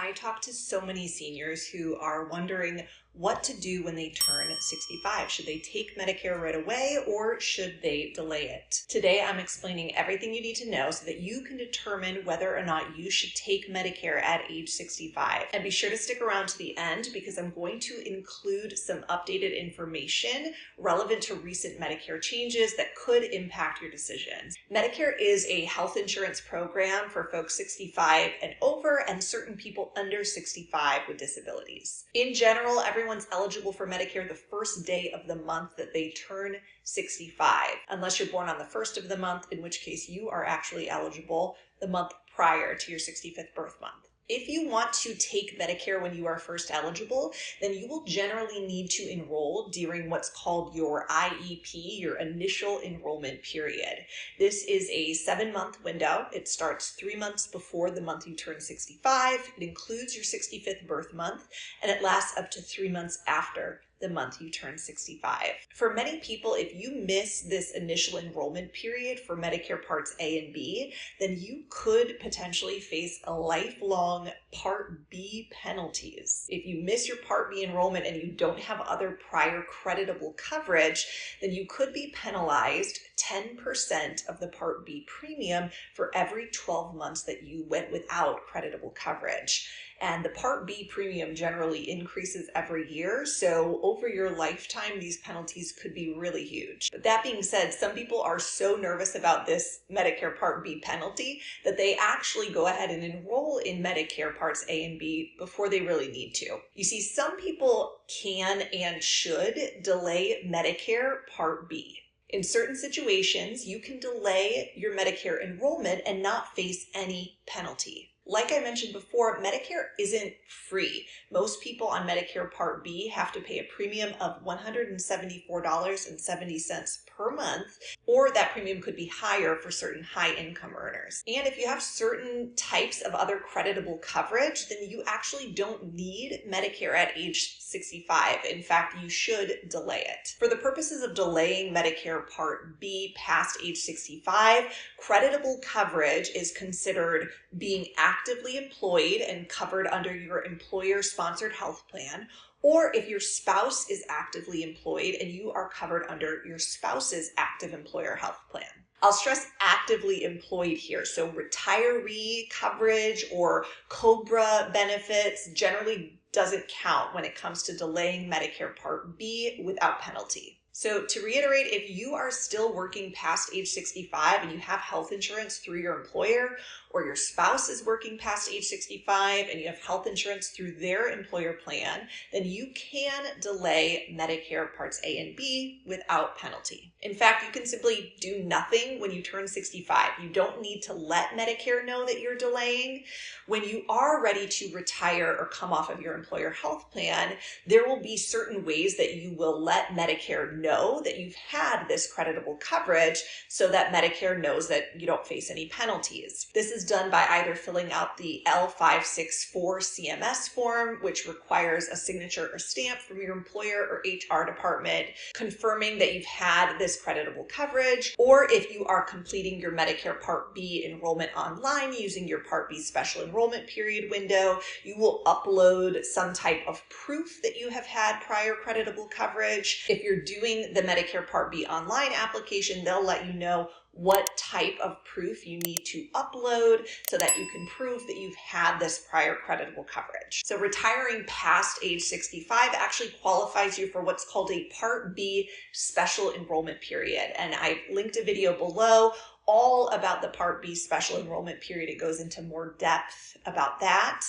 I talk to so many seniors who are wondering what to do when they turn 65. Should they take Medicare right away or should they delay it? Today, I'm explaining everything you need to know so that you can determine whether or not you should take Medicare at age 65. And be sure to stick around to the end because I'm going to include some updated information relevant to recent Medicare changes that could impact your decisions. Medicare is a health insurance program for folks 65 and over and certain people under 65 with disabilities. In general, everyone's eligible for Medicare the first day of the month that they turn 65, unless you're born on the first of the month, in which case you are actually eligible the month prior to your 65th birth month. If you want to take Medicare when you are first eligible, then you will generally need to enroll during what's called your IEP, your initial enrollment period. This is a 7-month window. It starts 3 months before the month you turn 65. It includes your 65th birth month, and it lasts up to 3 months after the month you turn 65. For many people, if you miss this initial enrollment period for Medicare Parts A and B, then you could potentially face a lifelong Part B penalties. If you miss your Part B enrollment and you don't have other prior creditable coverage, then you could be penalized 10% of the Part B premium for every 12 months that you went without creditable coverage. And the Part B premium generally increases every year, so over your lifetime, these penalties could be really huge. But that being said, some people are so nervous about this Medicare Part B penalty that they actually go ahead and enroll in Medicare Parts A and B before they really need to. You see, some people can and should delay Medicare Part B. In certain situations, you can delay your Medicare enrollment and not face any penalty. Like I mentioned before, Medicare isn't free. Most people on Medicare Part B have to pay a premium of $174.70 per month, or that premium could be higher for certain high-income earners. And if you have certain types of other creditable coverage, then you actually don't need Medicare at age 65. In fact, you should delay it. For the purposes of delaying Medicare Part B past age 65, creditable coverage is considered being actively employed and covered under your employer-sponsored health plan, or if your spouse is actively employed and you are covered under your spouse's active employer health plan. I'll stress actively employed here. So retiree coverage or COBRA benefits generally doesn't count when it comes to delaying Medicare Part B without penalty. So to reiterate, if you are still working past age 65 and you have health insurance through your employer, or your spouse is working past age 65 and you have health insurance through their employer plan, then you can delay Medicare Parts A and B without penalty. In fact, you can simply do nothing when you turn 65. You don't need to let Medicare know that you're delaying. When you are ready to retire or come off of your employer health plan, there will be certain ways that you will let Medicare know that you've had this creditable coverage so that Medicare knows that you don't face any penalties. This is done by either filling out the L564 CMS form, which requires a signature or stamp from your employer or HR department confirming that you've had this creditable coverage, or if you are completing your Medicare Part B enrollment online using your Part B special enrollment period window, you will upload some type of proof that you have had prior creditable coverage. If you're doing the Medicare Part B online application, they'll let you know what type of proof you need to upload so that you can prove that you've had this prior creditable coverage. So retiring past age 65 actually qualifies you for what's called a Part B special enrollment period. And I've linked a video below all about the Part B special enrollment period. It goes into more depth about that.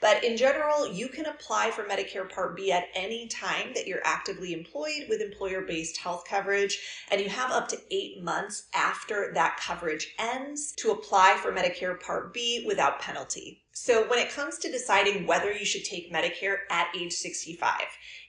But in general, you can apply for Medicare Part B at any time that you're actively employed with employer-based health coverage, and you have up to 8 months after that coverage ends to apply for Medicare Part B without penalty. So when it comes to deciding whether you should take Medicare at age 65,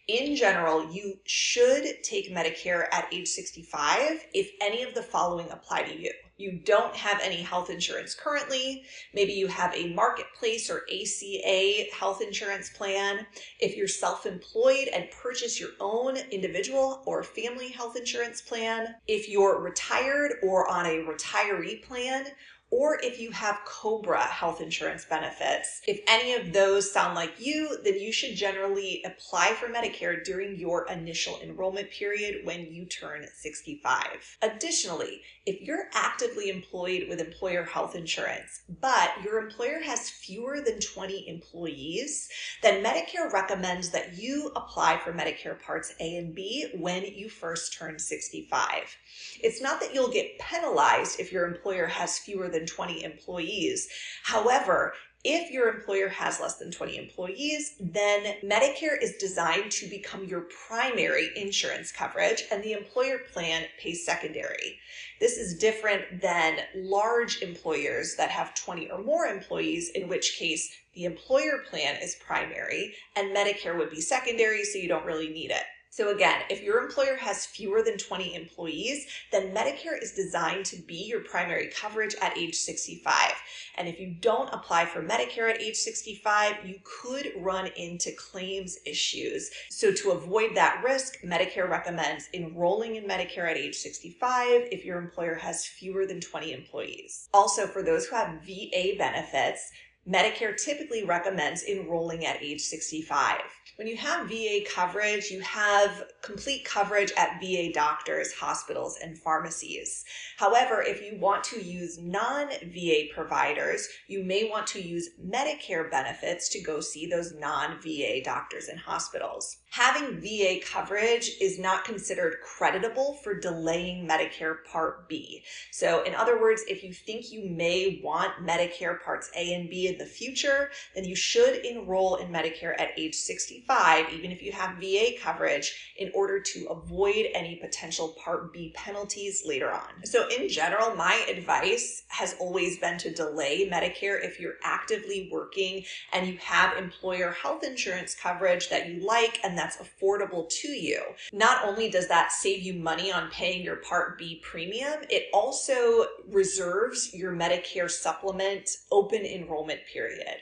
in general, you should take Medicare at age 65 if any of the following apply to you. You don't have any health insurance currently. Maybe you have a marketplace or ACA health insurance plan. If you're self-employed and purchase your own individual or family health insurance plan. If you're retired or on a retiree plan, or if you have COBRA health insurance benefits. If any of those sound like you, then you should generally apply for Medicare during your initial enrollment period when you turn 65. Additionally, if you're actively employed with employer health insurance, but your employer has fewer than 20 employees, then Medicare recommends that you apply for Medicare Parts A and B when you first turn 65. It's not that you'll get penalized if your employer has fewer than 20 employees. However, if your employer has less than 20 employees, then Medicare is designed to become your primary insurance coverage and the employer plan pays secondary. This is different than large employers that have 20 or more employees, in which case the employer plan is primary and Medicare would be secondary, so you don't really need it. So again, if your employer has fewer than 20 employees, then Medicare is designed to be your primary coverage at age 65. And if you don't apply for Medicare at age 65, you could run into claims issues. So to avoid that risk, Medicare recommends enrolling in Medicare at age 65 if your employer has fewer than 20 employees. Also, for those who have VA benefits, Medicare typically recommends enrolling at age 65. When you have VA coverage, you have complete coverage at VA doctors, hospitals, and pharmacies. However, if you want to use non-VA providers, you may want to use Medicare benefits to go see those non-VA doctors and hospitals. Having VA coverage is not considered creditable for delaying Medicare Part B. So in other words, if you think you may want Medicare Parts A and B in the future, then you should enroll in Medicare at age 65, even if you have VA coverage, in order to avoid any potential Part B penalties later on. So in general, my advice has always been to delay Medicare if you're actively working and you have employer health insurance coverage that you like and that's affordable to you. Not only does that save you money on paying your Part B premium, it also reserves your Medicare supplement open enrollment period.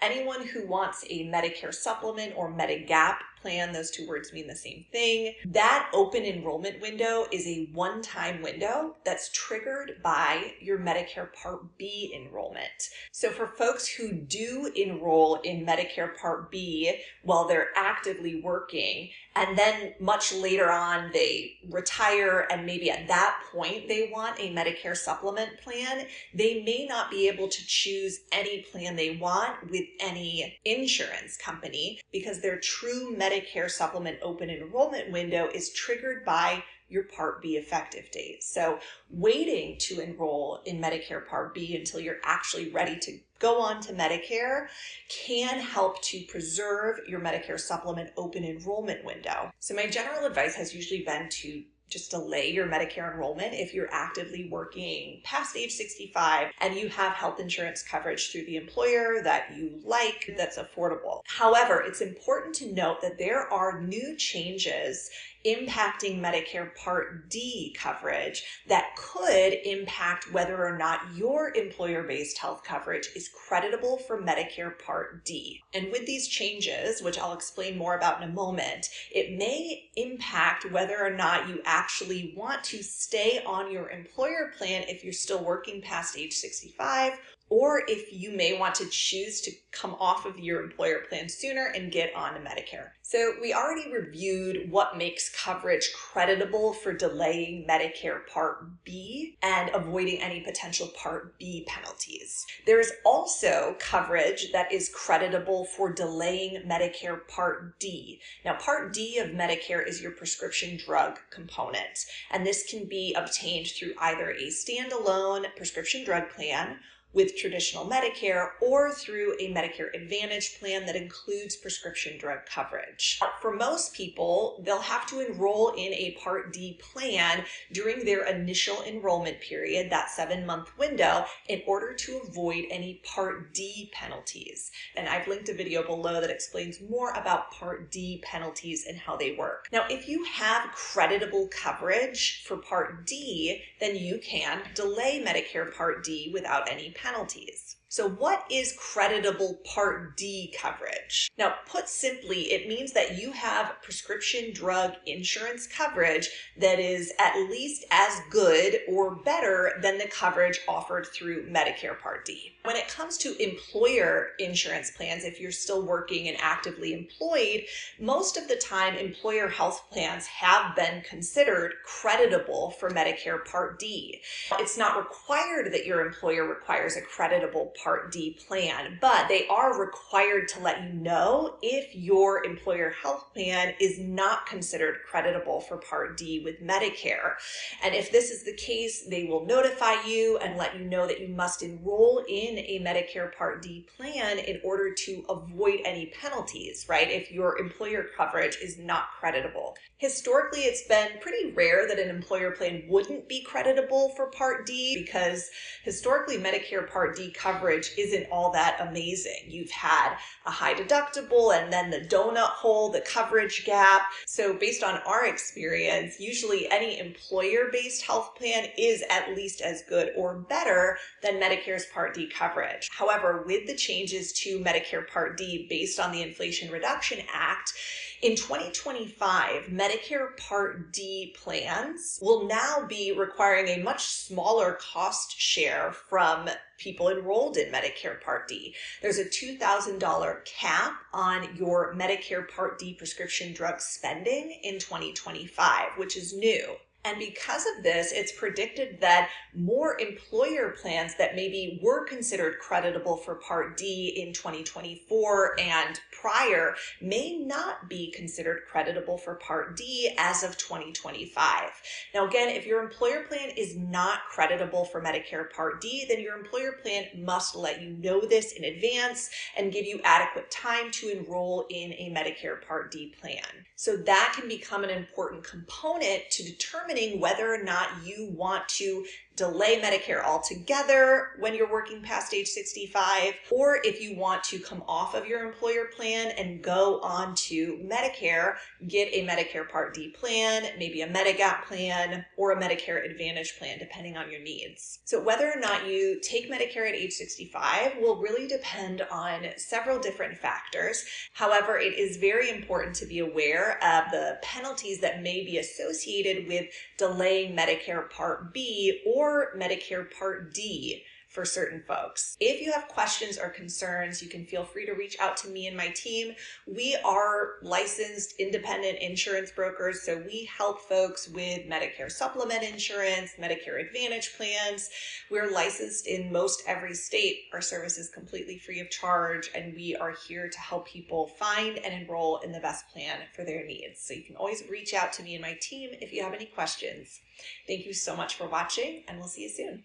Anyone who wants a Medicare supplement or Medigap plan, those two words mean the same thing, that open enrollment window is a one-time window that's triggered by your Medicare Part B enrollment. So for folks who do enroll in Medicare Part B while they're actively working, and then much later on they retire and maybe at that point they want a Medicare supplement plan, they may not be able to choose any plan they want with any insurance company because their true Medicare supplement open enrollment window is triggered by your Part B effective date. So waiting to enroll in Medicare Part B until you're actually ready to go on to Medicare can help to preserve your Medicare supplement open enrollment window. So my general advice has usually been to just delay your Medicare enrollment if you're actively working past age 65 and you have health insurance coverage through the employer that you like that's affordable. However, it's important to note that there are new changes impacting Medicare Part D coverage that could impact whether or not your employer-based health coverage is creditable for Medicare Part D. And with these changes, which I'll explain more about in a moment, it may impact whether or not you actually want to stay on your employer plan if you're still working past age 65, or if you may want to choose to come off of your employer plan sooner and get on to Medicare. So we already reviewed what makes coverage creditable for delaying Medicare Part B and avoiding any potential Part B penalties. There is also coverage that is creditable for delaying Medicare Part D. Now, Part D of Medicare is your prescription drug component, and this can be obtained through either a standalone prescription drug plan with traditional Medicare or through a Medicare Advantage plan that includes prescription drug coverage. For most people, they'll have to enroll in a Part D plan during their initial enrollment period, that 7-month window, in order to avoid any Part D penalties. And I've linked a video below that explains more about Part D penalties and how they work. Now, if you have creditable coverage for Part D, then you can delay Medicare Part D without any penalties. So what is creditable Part D coverage? Now, put simply, it means that you have prescription drug insurance coverage that is at least as good or better than the coverage offered through Medicare Part D. When it comes to employer insurance plans, if you're still working and actively employed, most of the time employer health plans have been considered creditable for Medicare Part D. It's not required that your employer requires a creditable Part D plan, but they are required to let you know if your employer health plan is not considered creditable for Part D with Medicare. And if this is the case, they will notify you and let you know that you must enroll in a Medicare Part D plan in order to avoid any penalties, right? If your employer coverage is not creditable. Historically, it's been pretty rare that an employer plan wouldn't be creditable for Part D because historically Medicare Part D coverage isn't all that amazing. You've had a high deductible and then the donut hole, the coverage gap. So based on our experience, usually any employer-based health plan is at least as good or better than Medicare's Part D coverage. However, with the changes to Medicare Part D based on the Inflation Reduction Act, in 2025, Medicare Part D plans will now be requiring a much smaller cost share from people enrolled in Medicare Part D. There's a $2,000 cap on your Medicare Part D prescription drug spending in 2025, which is new. And because of this, it's predicted that more employer plans that maybe were considered creditable for Part D in 2024 and prior may not be considered creditable for Part D as of 2025. Now, again, if your employer plan is not creditable for Medicare Part D, then your employer plan must let you know this in advance and give you adequate time to enroll in a Medicare Part D plan. So that can become an important component to determining whether or not you want to delay Medicare altogether when you're working past age 65, or if you want to come off of your employer plan and go on to Medicare, get a Medicare Part D plan, maybe a Medigap plan, or a Medicare Advantage plan, depending on your needs. So whether or not you take Medicare at age 65 will really depend on several different factors. However, it is very important to be aware of the penalties that may be associated with delaying Medicare Part B or Medicare Part D for certain folks. If you have questions or concerns, you can feel free to reach out to me and my team. We are licensed independent insurance brokers, so we help folks with Medicare supplement insurance, Medicare Advantage plans. We're licensed in most every state. Our service is completely free of charge, and we are here to help people find and enroll in the best plan for their needs. So you can always reach out to me and my team if you have any questions. Thank you so much for watching, and we'll see you soon.